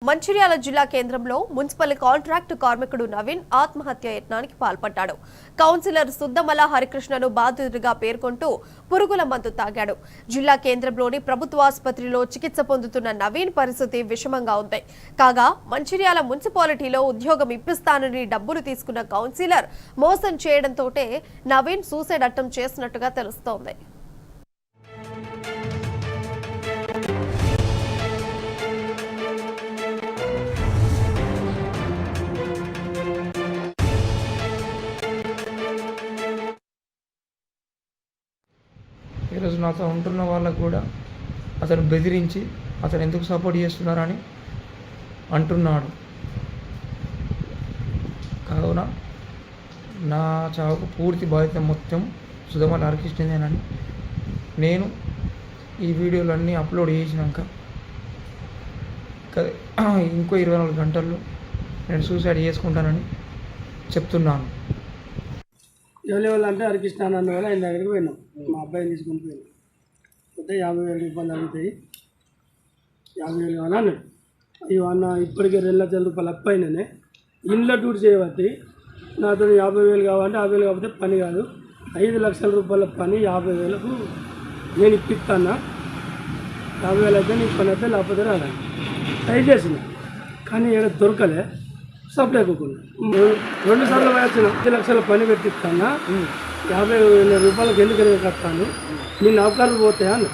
మంచిర్యాల జిల్లా కేంద్రంలో municipal contract కార్మికుడు నవీన్ ఆత్మహత్య యత్నానికి పాల్పడ్డాడు. కౌన్సిలర్ సుద్దమల హరికృష్ణను బాధితుడిగా పేర్కొంటూ పురుగుల మందు తాగాడు. జిల్లా కేంద్రంలోని ప్రభుత్వ ఆసుపత్రిలో చికిత్స పొందుతున్న నవీన్ పరిస్థితి విషమంగా ఉంది. కాగా మంచిర్యాల మున్సిపాలిటీలో ఉద్యోగం ఇప్పిస్తానని డబ్బులు తీసుకున్న కౌన్సిలర్ మోసం చేయడంతోటే నవీన్ సూసైడ్ అటెంప్ట్ చేసినట్టుగా తెలుస్తోంది. ఈరోజు నాతో ఉంటున్న వాళ్ళకు కూడా అతను బెదిరించి అతను ఎందుకు సపోర్ట్ చేస్తున్నారని అంటున్నాడు. కావున నా చావుకు పూర్తి బాధ్యత మొత్తం సుద్దమల హరికృష్ణదేనని నేను ఈ వీడియోలన్నీ అప్లోడ్ చేసినాక ఇంకో 24 గంటల్లో నేను సూసైడ్ చేసుకుంటానని చెప్తున్నాను. ఎవరి అంటే హరికృష్ణ అన్న వల్ల ఆయన దగ్గరికి పోయినాం. మా అబ్బాయిని తీసుకొని పోయినాం. పోతే 50,000 రూపాయలు అడుగుతాయి. 50,000 కావాలి అన్నాడు. అయ్యో అన్న ఇప్పటికే 2 లక్షల రూపాయలు అప్పైననే ఇంట్లో టూర్ చేయబట్టి నాతో 50,000 కావాలంటే 50,000 కాకపోతే పని కాదు, 5 లక్షల రూపాయల పని 50,000కు నేను ఇప్పిస్తాను. 50,000 అయితే నీకు పని అయితే లేకపోతే రాదు ట్రై చేసిన, కానీ ఏదో దొరకలే. సప్లై అవ్వకుండా 2 సార్లు వచ్చిన 5 లక్షల పని పెట్టిస్తాను, 50,000 రూపాయలకు ఎందుకు కట్టాను, నేను అవకాశాలు పోతాయా అన్న.